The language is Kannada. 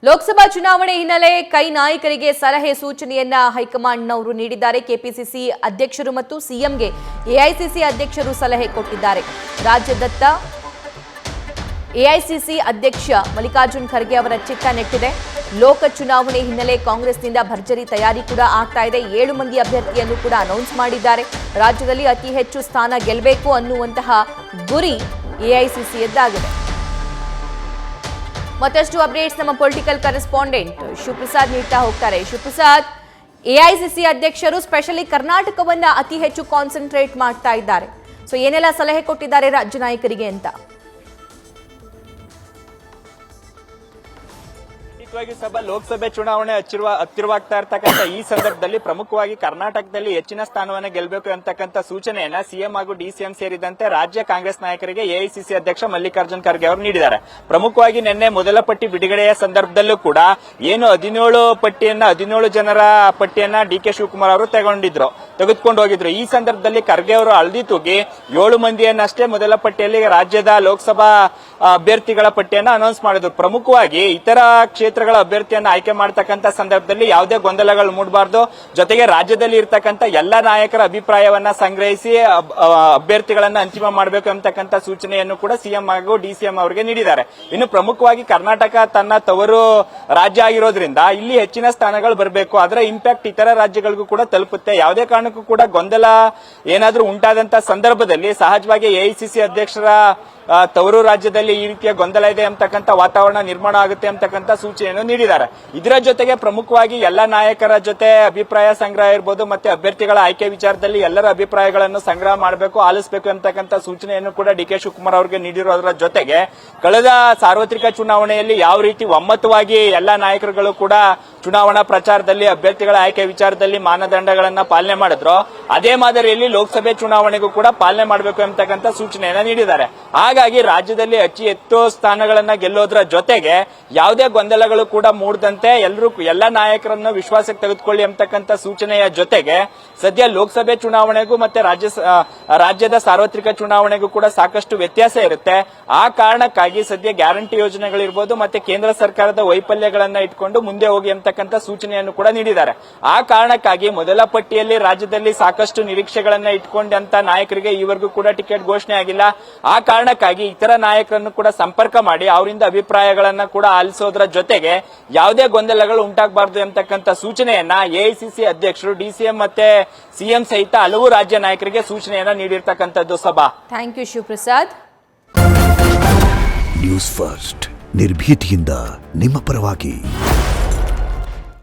ಲೋಕಸಭಾ ಚುನಾವಣೆ ಹಿನ್ನೆಲೆ ಕೈ ನಾಯಕರಿಗೆ ಸಲಹೆ ಸೂಚನೆಯನ್ನ ಹೈಕಮಾಂಡ್ನವರು ನೀಡಿದ್ದಾರೆ. ಕೆಪಿಸಿಸಿ ಅಧ್ಯಕ್ಷರು ಮತ್ತು ಸಿಎಂಗೆ ಎಐಸಿಸಿ ಅಧ್ಯಕ್ಷರು ಸಲಹೆ ಕೊಟ್ಟಿದ್ದಾರೆ. ರಾಜ್ಯದತ್ತ ಎಐಸಿಸಿ ಅಧ್ಯಕ್ಷ ಮಲ್ಲಿಕಾರ್ಜುನ್ ಖರ್ಗೆ ಅವರ ಚಿತ್ತ ನೆಟ್ಟಿದೆ. ಲೋಕ ಚುನಾವಣೆ ಹಿನ್ನೆಲೆ ಕಾಂಗ್ರೆಸ್ನಿಂದ ಭರ್ಜರಿ ತಯಾರಿ ಕೂಡ ಆಗ್ತಾ ಇದೆ. 7 ಮಂದಿ ಅಭ್ಯರ್ಥಿಯನ್ನು ಕೂಡ ಅನೌನ್ಸ್ ಮಾಡಿದ್ದಾರೆ. ರಾಜ್ಯದಲ್ಲಿ ಅತಿ ಹೆಚ್ಚು ಸ್ಥಾನ ಗೆಲ್ಲಬೇಕು ಅನ್ನುವಂತಹ ಗುರಿ ಎಐಸಿಸಿಯದ್ದಾಗಿದೆ. ಮತ್ತಷ್ಟು ಅಪ್ಡೇಟ್ಸ್ ನಮ್ಮ ಪೊಲಿಟಿಕಲ್ ಕರೆಸ್ಪಾಂಡೆಂಟ್ ಶಿವಪ್ರಸಾದ್ ನೀಡ್ತಾ ಹೋಗ್ತಾರೆ. ಶಿವಪ್ರಸಾದ್, ಎಐಸಿಸಿ ಅಧ್ಯಕ್ಷರು ಸ್ಪೆಷಲಿ ಕರ್ನಾಟಕವನ್ನ ಅತಿ ಹೆಚ್ಚು ಕಾನ್ಸಂಟ್ರೇಟ್ ಮಾಡ್ತಾ ಇದ್ದಾರೆ. ಸೊ ಏನೆಲ್ಲ ಸಲಹೆ ಕೊಟ್ಟಿದ್ದಾರೆ ರಾಜ್ಯ ನಾಯಕರಿಗೆ ಅಂತ? ಲೋಕಸಭೆ ಚುನಾವಣೆ ಹತ್ತಿರವಾಗ್ತಾ ಇರ್ತಕ್ಕಂಥ ಈ ಸಂದರ್ಭದಲ್ಲಿ ಪ್ರಮುಖವಾಗಿ ಕರ್ನಾಟಕದಲ್ಲಿ ಹೆಚ್ಚಿನ ಸ್ಥಾನವನ್ನ ಗೆಲ್ಲಬೇಕು ಅಂತಕ್ಕಂಥ ಸೂಚನೆಯನ್ನ ಸಿಎಂ ಹಾಗೂ ಡಿಸಿಎಂ ಸೇರಿದಂತೆ ರಾಜ್ಯ ಕಾಂಗ್ರೆಸ್ ನಾಯಕರಿಗೆ ಎಐಸಿಸಿ ಅಧ್ಯಕ್ಷ ಮಲ್ಲಿಕಾರ್ಜುನ್ ಖರ್ಗೆ ಅವರು ನೀಡಿದ್ದಾರೆ. ಪ್ರಮುಖವಾಗಿ ನಿನ್ನೆ ಮೊದಲ ಪಟ್ಟಿ ಬಿಡುಗಡೆಯ ಸಂದರ್ಭದಲ್ಲೂ ಕೂಡ ಏನು 17 ಜನರ ಪಟ್ಟಿಯನ್ನ ಡಿಕೆ ಶಿವಕುಮಾರ್ ಅವರು ತೆಗೆದುಕೊಂಡು ಹೋಗಿದ್ರು. ಈ ಸಂದರ್ಭದಲ್ಲಿ ಖರ್ಗೆ ಅವರು ಹಳದಿ ತೂಗಿ 7 ಮಂದಿಯನ್ನಷ್ಟೇ ಮೊದಲ ಪಟ್ಟಿಯಲ್ಲಿ ರಾಜ್ಯದ ಲೋಕಸಭಾ ಅಭ್ಯರ್ಥಿಗಳ ಪಟ್ಟಿಯನ್ನ ಅನೌನ್ಸ್ ಮಾಡಿದ್ರು. ಪ್ರಮುಖವಾಗಿ ಇತರ ಕ್ಷೇತ್ರಗಳ ಅಭ್ಯರ್ಥಿಯನ್ನ ಆಯ್ಕೆ ಮಾಡತಕ್ಕಂಥ ಸಂದರ್ಭದಲ್ಲಿ ಯಾವುದೇ ಗೊಂದಲಗಳು ಮೂಡಬಾರದು, ಜೊತೆಗೆ ರಾಜ್ಯದಲ್ಲಿ ಇರ್ತಕ್ಕಂಥ ಎಲ್ಲ ನಾಯಕರ ಅಭಿಪ್ರಾಯವನ್ನ ಸಂಗ್ರಹಿಸಿ ಅಭ್ಯರ್ಥಿಗಳನ್ನ ಅಂತಿಮ ಮಾಡಬೇಕು ಅಂತಕ್ಕಂಥ ಸೂಚನೆಯನ್ನು ಕೂಡ ಸಿಎಂ ಹಾಗೂ ಡಿಸಿಎಂ ಅವರಿಗೆ ನೀಡಿದ್ದಾರೆ. ಇನ್ನು ಪ್ರಮುಖವಾಗಿ ಕರ್ನಾಟಕ ತನ್ನ ತವರು ರಾಜ್ಯ ಆಗಿರೋದ್ರಿಂದ ಇಲ್ಲಿ ಹೆಚ್ಚಿನ ಸ್ಥಾನಗಳು ಬರಬೇಕು, ಅದರ ಇಂಪ್ಯಾಕ್ಟ್ ಇತರ ರಾಜ್ಯಗಳಿಗೂ ಕೂಡ ತಲುಪುತ್ತೆ. ಯಾವುದೇ ಕಾರಣಕ್ಕೂ ಕೂಡ ಗೊಂದಲ ಏನಾದ್ರೂ ಉಂಟಾದಂತ ಸಂದರ್ಭದಲ್ಲಿ ಸಹಜವಾಗಿ ಎಐಸಿಸಿ ಅಧ್ಯಕ್ಷರ ತವರು ರಾಜ್ಯದಲ್ಲಿ ಈ ರೀತಿಯ ಗೊಂದಲ ಇದೆ ಅಂತಕ್ಕಂಥ ವಾತಾವರಣ ನಿರ್ಮಾಣ ಆಗುತ್ತೆ ಅಂತಕ್ಕಂಥ ಸೂಚನೆಯನ್ನು ನೀಡಿದ್ದಾರೆ. ಇದರ ಜೊತೆಗೆ ಪ್ರಮುಖವಾಗಿ ಎಲ್ಲ ನಾಯಕರ ಜೊತೆ ಅಭಿಪ್ರಾಯ ಸಂಗ್ರಹ ಇರಬಹುದು, ಮತ್ತೆ ಅಭ್ಯರ್ಥಿಗಳ ಆಯ್ಕೆ ವಿಚಾರದಲ್ಲಿ ಎಲ್ಲರ ಅಭಿಪ್ರಾಯಗಳನ್ನು ಸಂಗ್ರಹ ಮಾಡಬೇಕು, ಆಲಿಸಬೇಕು ಅಂತಕ್ಕಂಥ ಸೂಚನೆಯನ್ನು ಕೂಡ ಡಿಕೆ ಶಿವಕುಮಾರ್ ಅವರಿಗೆ ನೀಡಿರೋದರ ಜೊತೆಗೆ ಕಳೆದ ಸಾರ್ವತ್ರಿಕ ಚುನಾವಣೆಯಲ್ಲಿ ಯಾವ ರೀತಿ ಒಮ್ಮತವಾಗಿ ಎಲ್ಲ ನಾಯಕರುಗಳು ಕೂಡ ಚುನಾವಣಾ ಪ್ರಚಾರದಲ್ಲಿ ಅಭ್ಯರ್ಥಿಗಳ ಆಯ್ಕೆ ವಿಚಾರದಲ್ಲಿ ಮಾನದಂಡಗಳನ್ನ ಪಾಲನೆ ಮಾಡಿದ್ರು, ಅದೇ ಮಾದರಿಯಲ್ಲಿ ಲೋಕಸಭೆ ಚುನಾವಣೆಗೂ ಕೂಡ ಪಾಲನೆ ಮಾಡಬೇಕು ಅಂತಕ್ಕಂಥ ಸೂಚನೆಯನ್ನ ನೀಡಿದ್ದಾರೆ. ಹಾಗಾಗಿ ರಾಜ್ಯದಲ್ಲಿ ಅತಿ ಹೆಚ್ಚು ಸ್ಥಾನಗಳನ್ನ ಗೆಲ್ಲೋದ್ರ ಜೊತೆಗೆ ಯಾವುದೇ ಗೊಂದಲಗಳು ಕೂಡ ಮೂಡದಂತೆ ಎಲ್ಲ ನಾಯಕರನ್ನು ವಿಶ್ವಾಸಕ್ಕೆ ತೆಗೆದುಕೊಳ್ಳಿ ಅಂತಕ್ಕಂಥ ಸೂಚನೆಯ ಜೊತೆಗೆ ಸದ್ಯ ಲೋಕಸಭೆ ಚುನಾವಣೆಗೂ ಮತ್ತೆ ರಾಜ್ಯದ ಸಾರ್ವತ್ರಿಕ ಚುನಾವಣೆಗೂ ಕೂಡ ಸಾಕಷ್ಟು ವ್ಯತ್ಯಾಸ ಇರುತ್ತೆ. ಆ ಕಾರಣಕ್ಕಾಗಿ ಸದ್ಯ ಗ್ಯಾರಂಟಿ ಯೋಜನೆಗಳಿರ್ಬೋದು ಮತ್ತೆ ಕೇಂದ್ರ ಸರ್ಕಾರದ ವೈಫಲ್ಯಗಳನ್ನ ಇಟ್ಕೊಂಡು ಮುಂದೆ ಹೋಗಿ ಅಂತಕ್ಕಂಥ ಸೂಚನೆಯನ್ನು ಕೂಡ ನೀಡಿದ್ದಾರೆ. ಆ ಕಾರಣಕ್ಕಾಗಿ ಮೊದಲ ಪಟ್ಟಿಯಲ್ಲಿ ರಾಜ್ಯದಲ್ಲಿ ಸಾಕಷ್ಟು ನಿರೀಕ್ಷೆಗಳನ್ನ ಇಟ್ಕೊಂಡಂತ ನಾಯಕರಿಗೆ ಈವರೆಗೂ ಕೂಡ ಟಿಕೆಟ್ ಘೋಷಣೆ ಆಗಿಲ್ಲ. ಆ ಕಾರಣಕ್ಕಾಗಿ ಇತರ ನಾಯಕರನ್ನು ಕೂಡ ಸಂಪರ್ಕ ಮಾಡಿ ಅವರಿಂದ ಅಭಿಪ್ರಾಯಗಳನ್ನ ಕೂಡ ಆಲಿಸೋದ್ರ ಜೊತೆಗೆ ಯಾವುದೇ ಗೊಂದಲಗಳು ಉಂಟಾಗಬಾರದು ಅಂತಕ್ಕಂಥ ಸೂಚನೆಯನ್ನ ಎಐಸಿಸಿ ಅಧ್ಯಕ್ಷರು ಡಿಸಿಎಂ ಮತ್ತೆ ಸಿಎಂ ಸಹಿತ ಹಲವು ರಾಜ್ಯ ನಾಯಕರಿಗೆ ಸೂಚನೆಯನ್ನ ನೀಡಿರ್ತಕ್ಕಂಥದ್ದು. ಸಭಾ, thank you Shivaprasad. News First ನಿರ್ಭೀತಿಯಿಂದ ನಿಮ್ಮ ಪರವಾಗಿ.